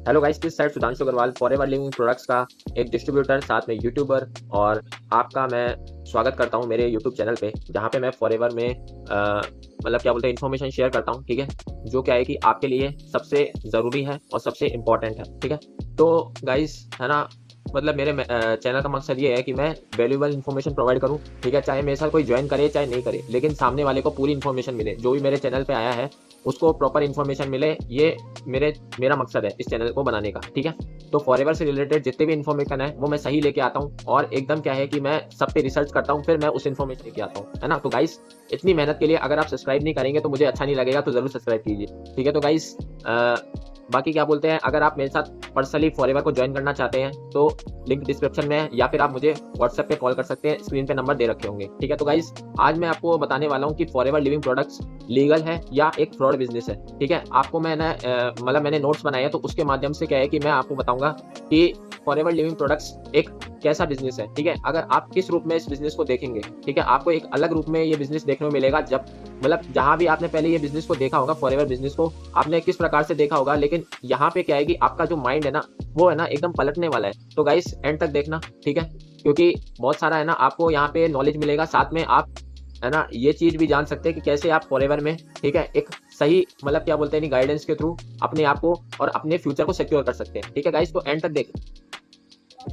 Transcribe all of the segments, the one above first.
Hello guys, किस side Sudhanshu Agrawal, forever living products का एक डिस्ट्रीब्यूटर, साथ में यूट्यूबर, और आपका मैं स्वागत करता हूं मेरे यूट्यूब चैनल पे, जहां पे मैं फॉरएवर में मतलब क्या बोलते हैं इन्फॉर्मेशन शेयर करता हूं। ठीक है, जो क्या है कि आपके लिए सबसे ज़रूरी है और सबसे इम्पोर्टेंट है। ठीक है, तो गाइस है ना, मतलब मेरे चैनल का मकसद ये है कि मैं वैल्यूएबल इन्फॉर्मेशन प्रोवाइड करूं। ठीक है, चाहे मेरे साथ कोई ज्वाइन करे चाहे नहीं करे, लेकिन सामने वाले को पूरी इन्फॉर्मेशन मिले। जो भी मेरे चैनल पे आया है उसको प्रॉपर इन्फॉर्मेशन मिले, ये मेरा मकसद है इस चैनल को बनाने का। ठीक है, तो फॉरएवर से रिलेटेड जितने भी इन्फॉर्मेशन है वो मैं सही लेके आता हूँ, और एकदम क्या है कि मैं सब पे रिसर्च करता हूँ, फिर मैं उस इन्फॉर्मेशन लेके आता हूँ, है ना। तो गाइस, इतनी मेहनत के लिए अगर आप सब्सक्राइब नहीं करेंगे तो मुझे अच्छा नहीं लगेगा, तो जरूर सब्सक्राइब कीजिए। ठीक है, तो गाइस बाकी क्या बोलते हैं, अगर आप मेरे साथ पर्सनली फॉरएवर को ज्वाइन करना चाहते हैं तो लिंक डिस्क्रिप्शन में है, या फिर आप मुझे व्हाट्सएप पे कॉल कर सकते हैं, स्क्रीन पे नंबर दे रखे होंगे। ठीक है, तो गाइस आज मैं आपको बताने वाला हूँ कि फॉरएवर लिविंग प्रोडक्ट्स लीगल है या एक फ्रॉड बिजनेस है। ठीक है, आपको मैंने मतलब मैंने नोट्स बनाए हैं, तो उसके माध्यम से क्या है कि मैं आपको बताऊंगा कि फॉरएवर लिविंग प्रोडक्ट्स एक कैसा बिजनेस है। ठीक है, अगर आप किस रूप में इस बिजनेस को देखेंगे, ठीक है, आपको एक अलग रूप में ये बिजनेस देखने को मिलेगा। जब मतलब जहां भी आपने पहले ये बिजनेस को देखा होगा, फॉरएवर बिजनेस को आपने किस प्रकार से देखा होगा, लेकिन यहाँ पे क्या है कि आपका जो माइंड है ना, वो है ना एकदम पलटने वाला है। तो गाइस एंड तक देखना, ठीक है, क्योंकि बहुत सारा है ना आपको यहाँ पे नॉलेज मिलेगा। साथ में आप है ना ये चीज भी जान सकते हैं कि कैसे आप फॉरएवर में, ठीक है, एक सही मतलब क्या बोलते हैं गाइडेंस के थ्रू अपने आप को और अपने फ्यूचर को सिक्योर कर सकते हैं। ठीक है गाइस, तो एंड तक देख।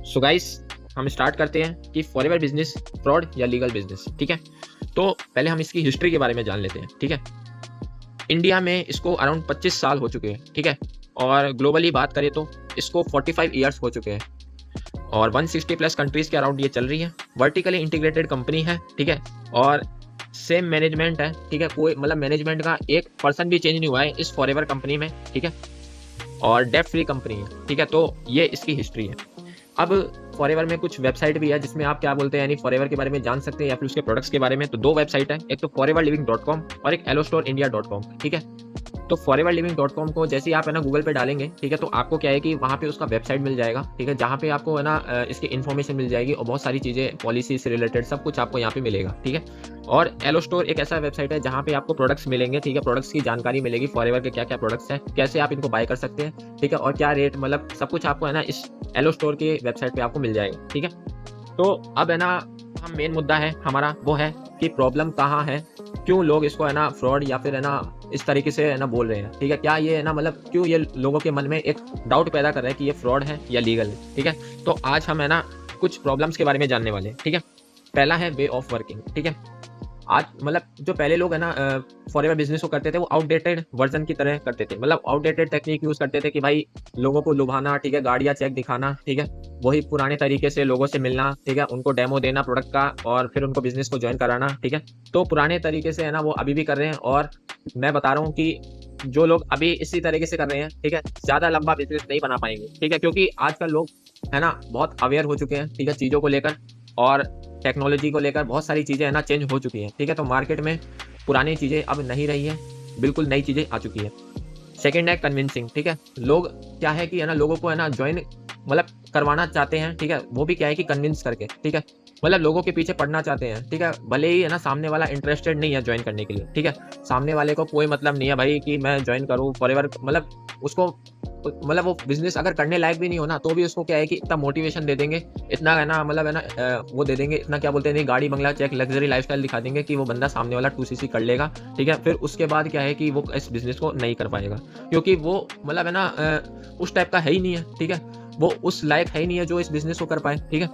सो गाइस, हम स्टार्ट करते हैं कि फॉरएवर बिजनेस फ्रॉड या लीगल बिजनेस। ठीक है, तो पहले हम इसकी हिस्ट्री के बारे में जान लेते हैं। ठीक है, इंडिया में इसको अराउंड 25 साल हो चुके हैं। ठीक है, और ग्लोबली बात करें तो इसको 45 ईयर्स हो चुके हैं, और 160 प्लस कंट्रीज के अराउंड ये चल रही है। वर्टिकली इंटीग्रेटेड कंपनी है। ठीक है, और सेम मैनेजमेंट है। ठीक है, कोई मतलब मैनेजमेंट का एक पर्सन भी चेंज नहीं हुआ है इस फॉरएवर कंपनी में। ठीक है, और डेट फ्री कंपनी है। ठीक है, तो ये इसकी हिस्ट्री है। अब फॉरएवर में कुछ वेबसाइट भी है जिसमें आप क्या बोलते हैं यानी फॉरएवर के बारे में जान सकते हैं, या फिर उसके प्रोडक्ट्स के बारे में। तो दो वेबसाइट है, एक तो foreverliving.com और एक allostorindia.com। ठीक है, तो foreverliving.com को जैसे ही आप है ना गूगल पे डालेंगे, ठीक है, तो आपको क्या है कि वहाँ पे उसका वेबसाइट मिल जाएगा। ठीक है, जहाँ पे आपको है ना इसकी इन्फॉर्मेशन मिल जाएगी, और बहुत सारी चीज़ें पॉलिसी से रिलेटेड सब कुछ आपको यहाँ पे मिलेगा। ठीक है, और एलोस्टोर एक ऐसा वेबसाइट है जहाँ पे आपको प्रोडक्ट्स मिलेंगे। ठीक है, प्रोडक्ट्स की जानकारी मिलेगी, फॉरएवर के क्या क्या प्रोडक्ट्स हैं, कैसे आप इनको बाय कर सकते हैं। ठीक है, और क्या रेट, मतलब सब कुछ आपको है ना इस एलोस्टोर की वेबसाइट पे आपको मिल जाएगा। ठीक है, तो अब है ना हम मेन मुद्दा है हमारा वो है कि प्रॉब्लम कहाँ है, क्यों लोग इसको है ना फ्रॉड या फिर है ना इस तरीके से है ना बोल रहे हैं। ठीक है, क्या ये है ना मतलब क्यों ये लोगों के मन में एक डाउट पैदा कर रहे हैं कि ये फ्रॉड है या लीगल है। ठीक है, तो आज हम है ना कुछ प्रॉब्लम्स के बारे में जानने वाले हैं। ठीक है, पहला है वे ऑफ वर्किंग। ठीक है, आज मतलब जो पहले लोग है ना फॉरएवर बिजनेस को करते थे, वो आउटडेटेड वर्जन की तरह करते थे, मतलब आउटडेटेड टेक्निक यूज करते थे कि भाई लोगों को लुभाना, ठीक है, गाड़ियाँ चेक दिखाना, ठीक है, वही पुराने तरीके से लोगों से मिलना, ठीक है, उनको डेमो देना प्रोडक्ट का, और फिर उनको बिजनेस को ज्वाइन कराना। ठीक है, तो पुराने तरीके से है ना वो अभी भी कर रहे हैं, और मैं बता रहा हूँ कि जो लोग अभी इसी तरीके से कर रहे हैं, ठीक है, ज्यादा लंबा बिजनेस नहीं बना पाएंगे। ठीक है, क्योंकि आजकल लोग है ना बहुत अवेयर हो चुके हैं, ठीक है, चीजों को लेकर, और टेक्नोलॉजी को लेकर बहुत सारी चीज़ें है ना चेंज हो चुकी हैं। ठीक है, तो मार्केट में पुरानी चीज़ें अब नहीं रही है, बिल्कुल नई चीज़ें आ चुकी है। सेकंड है कन्विंसिंग। ठीक है, लोग क्या है कि है ना लोगों को है ना ज्वाइन मतलब करवाना चाहते हैं। ठीक है, वो भी क्या है कि कन्विंस करके, ठीक है, मतलब लोगों के पीछे पड़ना चाहते हैं। ठीक है, भले ही है ना सामने वाला इंटरेस्टेड नहीं है ज्वाइन करने के लिए। ठीक है, सामने वाले को कोई मतलब नहीं है भाई कि मैं ज्वाइन करूँ फॉरएवर, मतलब उसको मतलब वो बिजनेस अगर करने लायक भी नहीं हो ना, तो भी उसको क्या है कि इतना मोटिवेशन दे देंगे, इतना है ना मतलब है ना वो दे देंगे, इतना क्या बोलते हैं गाड़ी बंगला चेक लग्जरी लाइफस्टाइल दिखा देंगे कि वो बंदा सामने वाला 2cc कर लेगा। ठीक है, फिर उसके बाद क्या है कि वो इस बिजनेस को नहीं कर पाएगा, क्योंकि वो मतलब है ना उस टाइप का है ही नहीं है। ठीक है, वो उस लायक है ही नहीं है जो इस बिजनेस को कर पाए। ठीक है,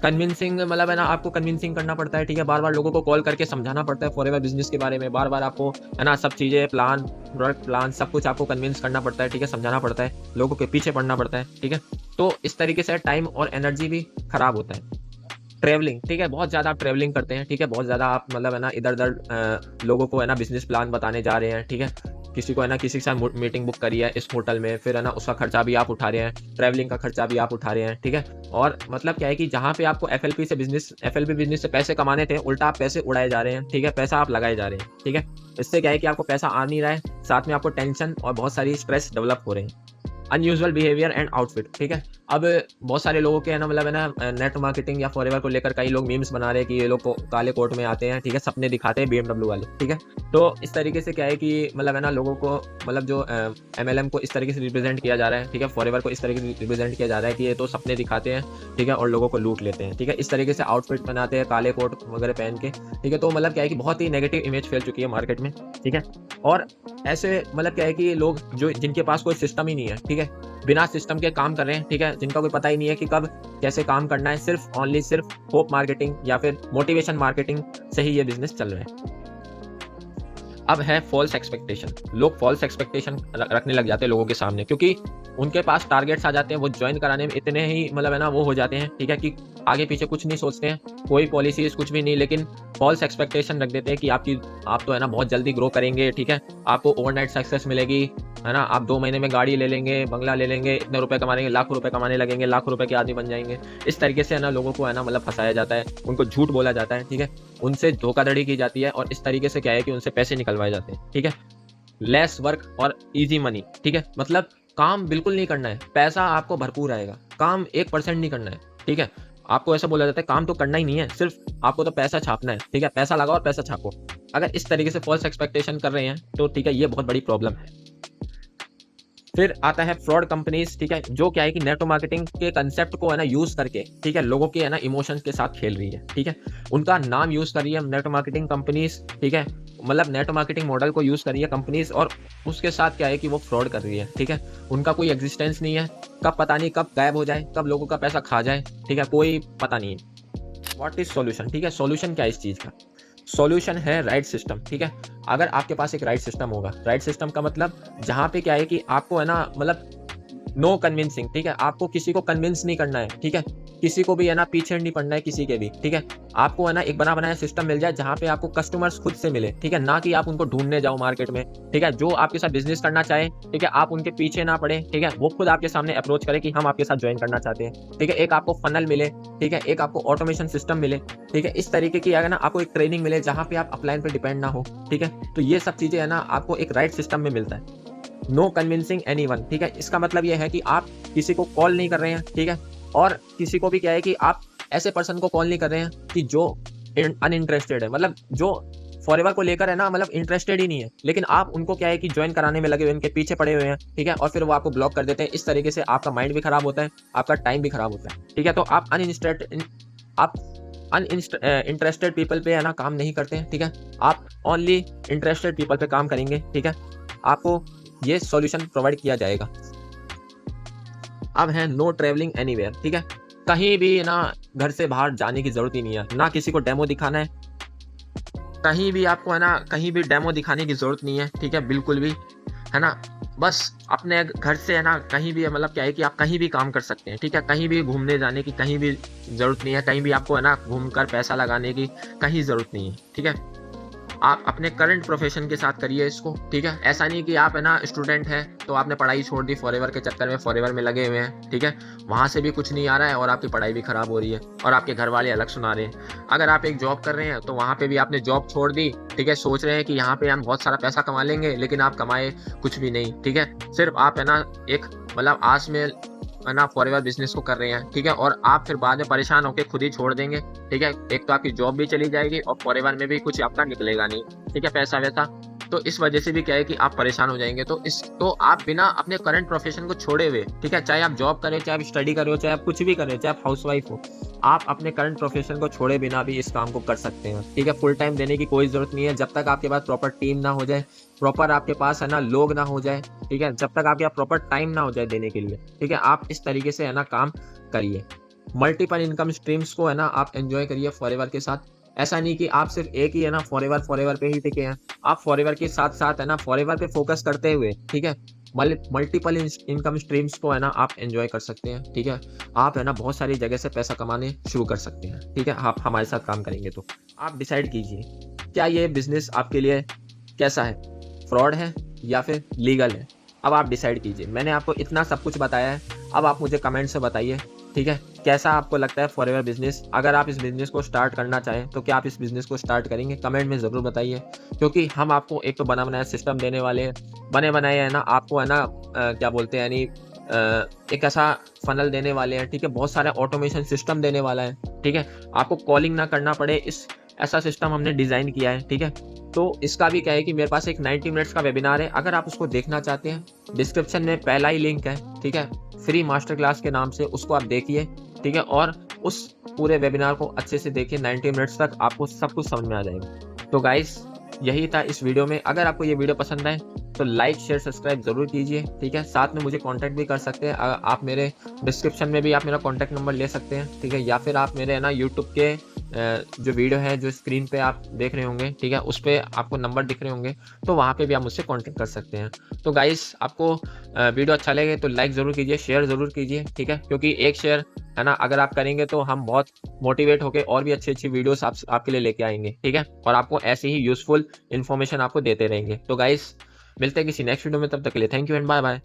कन्विंसिंग मतलब है ना आपको कन्विंसिंग करना पड़ता है। ठीक है, बार बार लोगों को कॉल करके समझाना पड़ता है फॉरएवर बिजनेस के बारे में, बार बार आपको है ना सब चीज़ें प्लान, प्रोडक्ट प्लान, सब कुछ आपको कन्विंस करना पड़ता है। ठीक है, समझाना पड़ता है, लोगों के पीछे पड़ना पड़ता है। ठीक है, तो इस तरीके से टाइम और एनर्जी भी खराब होता है। ट्रैवलिंग, ठीक है, बहुत ज़्यादा आप ट्रैवलिंग करते हैं। ठीक है, बहुत ज़्यादा आप मतलब है ना इधर उधर लोगों को है ना बिजनेस प्लान बताने जा रहे हैं। ठीक है, किसी को है ना किसी के साथ मीटिंग बुक करी है इस होटल में, फिर है ना उसका खर्चा भी आप उठा रहे हैं, ट्रैवलिंग का खर्चा भी आप उठा रहे हैं। ठीक है, और मतलब क्या है कि जहाँ पे आपको एफएलपी बिजनेस से पैसे कमाने थे, उल्टा आप पैसे उड़ाए जा रहे हैं। ठीक है, पैसा आप लगाए जा रहे हैं। ठीक है, इससे क्या है कि आपको पैसा आ नहीं रहा है, साथ में आपको टेंशन और बहुत सारी स्ट्रेस डेवलप हो रहे हैं। Unusual behaviour and outfit. ठीक है, अब बहुत सारे लोगों के है ना मतलब है ना नेट मार्केटिंग या फॉरएवर को लेकर कई लोग मीम्स बना रहे हैं कि ये लोग काले कोट में आते हैं, ठीक है, सपने दिखाते हैं BMW वाले, ठीक है। तो इस तरीके से क्या है कि मतलब है ना लोगों को मतलब जो MLM को इस तरीके से रिप्रेजेंट किया जा रहा है, ठीक है, फॉरएवर को इस तरीके से रिप्रेजेंट किया जा रहा है कि ये तो सपने दिखाते हैं, ठीक है, और लोगों को लूट लेते हैं, ठीक है। इस तरीके से आउटफिट बनाते हैं काले कोट वगैरह पहन के, ठीक है। तो मतलब क्या है कि बहुत ही नेगेटिव इमेज फैल चुकी है मार्केट में, ठीक है। और ऐसे मतलब क्या है कि लोग जो जिनके पास कोई सिस्टम ही नहीं है, ठीक है, बिना सिस्टम के काम कर रहे हैं, ठीक है, जिनका कोई पता ही नहीं है कि कब कैसे काम करना है, सिर्फ होप मार्केटिंग या फिर मोटिवेशन मार्केटिंग से ही ये बिजनेस चल रहा है। अब है फॉल्स एक्सपेक्टेशन। लोग फॉल्स एक्सपेक्टेशन रखने लग जाते हैं लोगों के सामने, क्योंकि उनके पास टारगेट्स आ जाते हैं, वो ज्वाइन कराने में इतने ही मतलब है ना वो हो जाते हैं, ठीक है, कि आगे पीछे कुछ नहीं सोचते हैं, कोई पॉलिसीज कुछ भी नहीं, लेकिन फॉल्स एक्सपेक्टेशन रख देते हैं कि आप तो है ना बहुत जल्दी ग्रो करेंगे, ठीक है, आपको ओवरनाइट सक्सेस मिलेगी, है ना, आप 2 महीने में गाड़ी ले लेंगे, बंगला ले लेंगे, इतने रुपए कमा लेंगे, लाखों रुपए कमाने लगेंगे, लाखों रुपए के आदमी बन जाएंगे। इस तरीके से है ना लोगों को है ना मतलब फंसाया जाता है, उनको झूठ बोला जाता है, ठीक है, उनसे धोखाधड़ी की जाती है, और इस तरीके से क्या है कि उनसे पैसे निकलवाए जाते हैं, ठीक है। लेस वर्क और इजी मनी, ठीक है, मतलब काम बिल्कुल नहीं करना है, पैसा आपको भरपूर आएगा, काम 1% नहीं करना है, ठीक है। आपको ऐसा बोला जाता है काम तो करना ही नहीं है, सिर्फ आपको तो पैसा छापना है, ठीक है, पैसा लगाओ और पैसा छापो। अगर इस तरीके से फॉल्स एक्सपेक्टेशन कर रहे हैं तो ठीक है, ये बहुत बड़ी प्रॉब्लम है। फिर आता है फ्रॉड कंपनीज, ठीक है, जो क्या है कि नेटवर्क मार्केटिंग के कंसेप्ट को है ना यूज करके, ठीक है, लोगों के है ना इमोशंस के साथ खेल रही है, ठीक है, उनका नाम यूज कर रही है नेटवर्क मार्केटिंग कंपनीज, ठीक है, मतलब नेटवर्क मार्केटिंग मॉडल को यूज कर रही है कंपनीज, और उसके साथ क्या है कि वो फ्रॉड कर रही है, ठीक है, उनका कोई एग्जिस्टेंस नहीं है, कब पता नहीं कब गायब हो जाए, कब लोगों का पैसा खा जाए, ठीक है, कोई पता नहीं है। व्हाट इज सॉल्यूशन, ठीक है, सॉल्यूशन क्या है इस चीज का? सॉल्यूशन है राइट सिस्टम, ठीक है। अगर आपके पास एक राइट सिस्टम होगा, राइट सिस्टम का मतलब जहाँ पे क्या है कि आपको है ना मतलब नो कन्विंसिंग, ठीक है, आपको किसी को कन्विंस नहीं करना है, ठीक है, किसी को भी है ना पीछे नहीं पड़ना है किसी के भी, ठीक है। आपको है ना एक बना बनाया सिस्टम मिल जाए जहाँ पे आपको कस्टमर्स खुद से मिले, ठीक है, ना कि आप उनको ढूंढने जाओ मार्केट में, ठीक है। जो आपके साथ बिजनेस करना चाहे, ठीक है, आप उनके पीछे ना पड़े, ठीक है, वो खुद आपके सामने अप्रोच करे कि हम आपके साथ ज्वाइन करना चाहते हैं, ठीक है। एक आपको फनल मिले, ठीक है, एक आपको ऑटोमेशन सिस्टम मिले, ठीक है, इस तरीके की अगर ना आपको एक ट्रेनिंग मिले जहाँ पे आप अपलाइन पे डिपेंड ना हो, ठीक है। तो ये सब चीजें है ना आपको एक राइट सिस्टम में मिलता है। नो कन्विंसिंग एनीवन, ठीक है, इसका मतलब ये है कि आप किसी को कॉल नहीं कर रहे हैं, ठीक है, और किसी को भी क्या है कि आप ऐसे पर्सन को कॉल नहीं कर रहे हैं कि जो अनइंटरेस्टेड है, मतलब जो फॉरएवर को लेकर है ना मतलब इंटरेस्टेड ही नहीं है, लेकिन आप उनको क्या है कि ज्वाइन कराने में लगे हुए, उनके पीछे पड़े हुए हैं, ठीक है, और फिर वो आपको ब्लॉक कर देते हैं। इस तरीके से आपका माइंड भी खराब होता है, आपका टाइम भी खराब होता है, ठीक है। तो आप अनइंटरेस्टेड पीपल पे है ना काम नहीं करते हैं, ठीक है, आप ओनली इंटरेस्टेड पीपल पे काम करेंगे, ठीक है, आपको ये सॉल्यूशन प्रोवाइड किया जाएगा। अब है नो ट्रेवलिंग एनीवेयर, ठीक है, कहीं भी ना घर से बाहर जाने की जरूरत ही नहीं है, ना किसी को डेमो दिखाना है, कहीं भी आपको है ना कहीं भी डेमो दिखाने की जरूरत नहीं है, ठीक है, बिल्कुल भी, है ना। बस अपने घर से है ना कहीं भी मतलब क्या है कि आप कहीं भी काम कर सकते हैं, ठीक है, कहीं भी घूमने जाने की कहीं भी जरूरत नहीं है, कहीं भी आपको है ना घूमकर पैसा लगाने की कहीं जरूरत नहीं है, ठीक है। आप अपने करंट प्रोफेशन के साथ करिए इसको, ठीक है, ऐसा नहीं कि आप है ना स्टूडेंट हैं तो आपने पढ़ाई छोड़ दी फॉरएवर के चक्कर में, फॉरएवर में लगे हुए हैं, ठीक है, वहाँ से भी कुछ नहीं आ रहा है और आपकी पढ़ाई भी खराब हो रही है और आपके घर वाले अलग सुना रहे हैं। अगर आप एक जॉब कर रहे हैं तो वहाँ पे भी आपने जॉब छोड़ दी, ठीक है, सोच रहे हैं कि यहाँ पे हम बहुत सारा पैसा कमा लेंगे, लेकिन आप कमाए कुछ भी नहीं, ठीक है, सिर्फ आप है ना एक मतलब आस में है ना फॉरएवर बिजनेस को कर रहे हैं, ठीक है, और आप फिर बाद में परेशान होकर खुद ही छोड़ देंगे, ठीक है। एक तो आपकी जॉब भी चली जाएगी और फॉरएवर में भी कुछ आपका निकलेगा नहीं, ठीक है, पैसा वैसा, तो इस वजह से भी क्या है कि आप परेशान हो जाएंगे। तो आप बिना अपने करंट प्रोफेशन को छोड़े हुए, ठीक है, चाहे आप जॉब करें, चाहे आप स्टडी करें, चाहे आप कुछ भी करें, चाहे आप हाउसवाइफ हो, आप अपने करंट प्रोफेशन को छोड़े बिना भी इस काम को कर सकते हैं, ठीक है। फुल टाइम देने की कोई जरूरत नहीं है, जब तक आपके पास प्रॉपर टीम ना हो जाए, प्रॉपर आपके पास है ना लोग ना हो जाए, ठीक है, जब तक आपके पास प्रॉपर टाइम ना हो जाए देने के लिए, ठीक है, आप इस तरीके से है ना काम करिए। मल्टीपल इनकम स्ट्रीम्स को है ना आप एंजॉय करिए फॉरएवर के साथ। ऐसा नहीं कि आप सिर्फ एक ही है ना फॉरएवर पे ही टिके हैं, आप फॉरएवर के साथ साथ है ना फॉरएवर पे फोकस करते हुए, ठीक है, मल्टीपल इनकम स्ट्रीम्स को है ना आप एंजॉय कर सकते हैं, ठीक है। आप है ना बहुत सारी जगह से पैसा कमाने शुरू कर सकते हैं, ठीक है, आप हमारे साथ काम करेंगे तो। आप डिसाइड कीजिए क्या ये बिजनेस आपके लिए कैसा है, फ्रॉड है या फिर लीगल है। अब आप डिसाइड कीजिए। मैंने आपको इतना सब कुछ बताया है, अब आप मुझे कमेंट से बताइए, ठीक है, कैसा आपको लगता है फॉरएवर बिजनेस। अगर आप इस बिजनेस को स्टार्ट करना चाहें तो क्या आप इस बिजनेस को स्टार्ट करेंगे, कमेंट में ज़रूर बताइए, क्योंकि हम आपको एक तो बना बनाया सिस्टम देने वाले हैं, बने बनाए है ना आपको है ना क्या बोलते हैं यानी एक ऐसा फनल देने वाले हैं, ठीक है, बहुत सारे ऑटोमेशन सिस्टम देने वाला है, ठीक है, आपको कॉलिंग ना करना पड़े, इस ऐसा सिस्टम हमने डिज़ाइन किया है, ठीक है। तो इसका भी क्या है कि मेरे पास एक 90 मिनट्स का वेबिनार है, अगर आप उसको देखना चाहते हैं, डिस्क्रिप्शन में पहला ही लिंक है, ठीक है, फ्री मास्टर क्लास के नाम से, उसको आप देखिए, ठीक है, और उस पूरे वेबिनार को अच्छे से देखिए, 90 मिनट्स तक आपको सब कुछ समझ में आ जाएगा। तो गाइस यही था इस वीडियो में। अगर आपको ये वीडियो पसंद आए तो लाइक शेयर सब्सक्राइब जरूर कीजिए, ठीक है। साथ में मुझे कांटेक्ट भी कर सकते हैं, आप मेरे डिस्क्रिप्शन में भी आप मेरा कांटेक्ट नंबर ले सकते हैं, ठीक है, या फिर आप मेरे ना यूट्यूब के जो वीडियो है जो स्क्रीन पे आप देख रहे होंगे, ठीक है, उस पर आपको नंबर दिख रहे होंगे, तो वहाँ पे भी आप मुझसे कांटेक्ट कर सकते हैं। तो गाइस आपको वीडियो अच्छा लगे तो लाइक ज़रूर कीजिए, शेयर ज़रूर कीजिए, ठीक है, क्योंकि एक शेयर है ना अगर आप करेंगे तो हम बहुत मोटिवेट होकर और भी अच्छी वीडियोस आपके लिए लेके आएंगे, ठीक है, और आपको ऐसे ही यूजफुल इन्फॉर्मेशन आपको देते रहेंगे। तो गाइस मिलते हैं किसी नेक्स्ट वीडियो में, तब तक के लिए thank you and bye bye.